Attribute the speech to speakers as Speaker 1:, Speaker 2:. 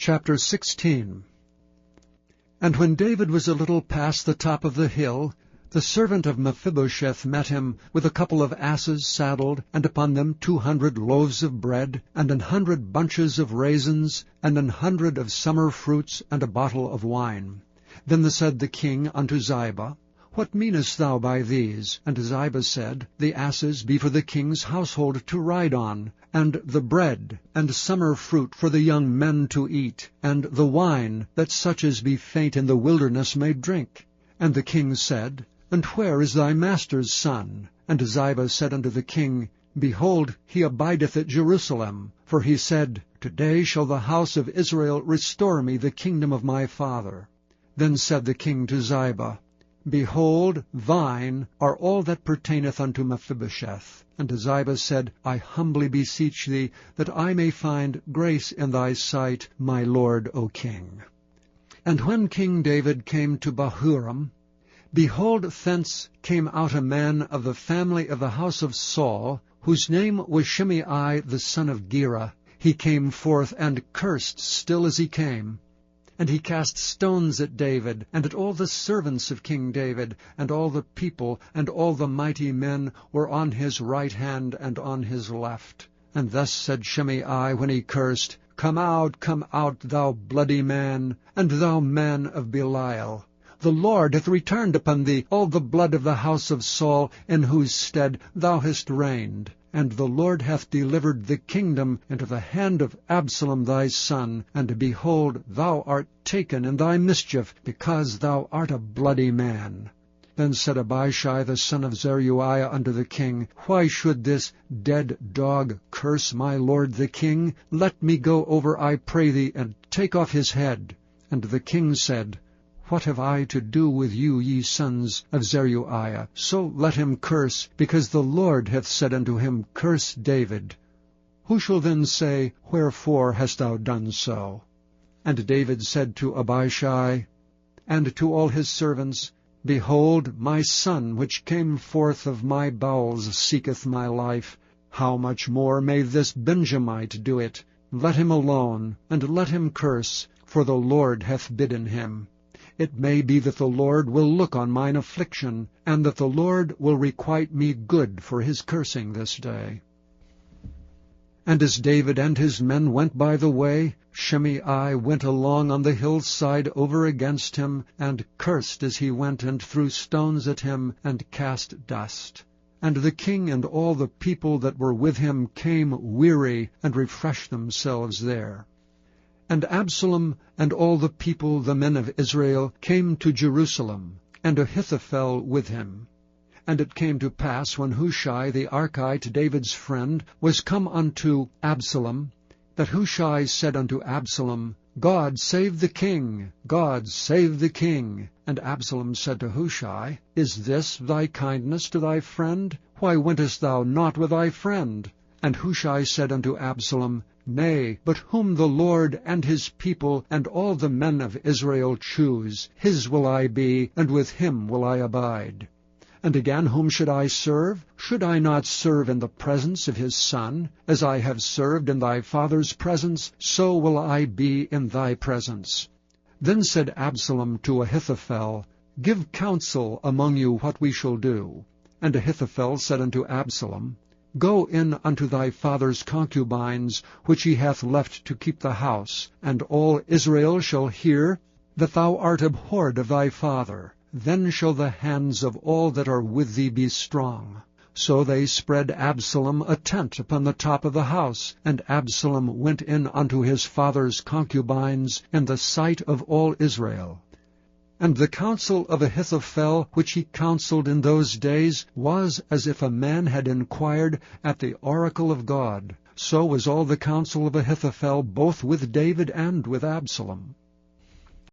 Speaker 1: Chapter 16. And when David was a little past the top of the hill, the servant of Mephibosheth met him with a couple of asses saddled, and upon them 200 loaves of bread, and 100 bunches of raisins, and 100 of summer fruits, and a bottle of wine. Then said the king unto Ziba, What meanest thou by these? And Ziba said, The asses be for the king's household to ride on, and the bread, and summer fruit for the young men to eat, and the wine, that such as be faint in the wilderness may drink. And the king said, And where is thy master's son? And Ziba said unto the king, Behold, he abideth at Jerusalem. For he said, Today shall the house of Israel restore me the kingdom of my father. Then said the king to Ziba, Behold, thine are all that pertaineth unto Mephibosheth. And Ziba said, I humbly beseech thee, that I may find grace in thy sight, my lord, O king. And when King David came to Bahurim, behold, thence came out a man of the family of the house of Saul, whose name was Shimei the son of Gera. He came forth and cursed still as he came. And he cast stones at David, and at all the servants of King David, and all the people, and all the mighty men were on his right hand and on his left. And thus said Shimei when he cursed, Come out, thou bloody man, and thou man of Belial. The Lord hath returned upon thee all the blood of the house of Saul, in whose stead thou hast reigned. And the Lord hath delivered the kingdom into the hand of Absalom thy son, and behold, thou art taken in thy mischief, because thou art a bloody man. Then said Abishai the son of Zeruiah unto the king, Why should this dead dog curse my lord the king? Let me go over, I pray thee, and take off his head. And the king said, What have I to do with you, ye sons of Zeruiah? So let him curse, because the Lord hath said unto him, Curse David. Who shall then say, Wherefore hast thou done so? And David said to Abishai and to all his servants, Behold, my son which came forth of my bowels seeketh my life. How much more may this Benjamite do it? Let him alone, and let him curse, for the Lord hath bidden him. It may be that the Lord will look on mine affliction, and that the Lord will requite me good for his cursing this day. And as David and his men went by the way, Shimei went along on the hillside over against him, and cursed as he went, and threw stones at him, and cast dust. And the king and all the people that were with him came weary, and refreshed themselves there. And Absalom and all the people, the men of Israel, came to Jerusalem, and Ahithophel with him. And it came to pass, when Hushai the Archite, David's friend, was come unto Absalom, that Hushai said unto Absalom, God save the king! God save the king! And Absalom said to Hushai, Is this thy kindness to thy friend? Why wentest thou not with thy friend? And Hushai said unto Absalom, Nay, but whom the Lord and his people and all the men of Israel choose, his will I be, and with him will I abide. And again, whom should I serve? Should I not serve in the presence of his son? As I have served in thy father's presence, so will I be in thy presence. Then said Absalom to Ahithophel, Give counsel among you what we shall do. And Ahithophel said unto Absalom, Go in unto thy father's concubines, which he hath left to keep the house, and all Israel shall hear that thou art abhorred of thy father. Then shall the hands of all that are with thee be strong. So they spread Absalom a tent upon the top of the house, and Absalom went in unto his father's concubines in the sight of all Israel. And the counsel of Ahithophel, which he counselled in those days, was as if a man had inquired at the oracle of God. So was all the counsel of Ahithophel, both with David and with Absalom.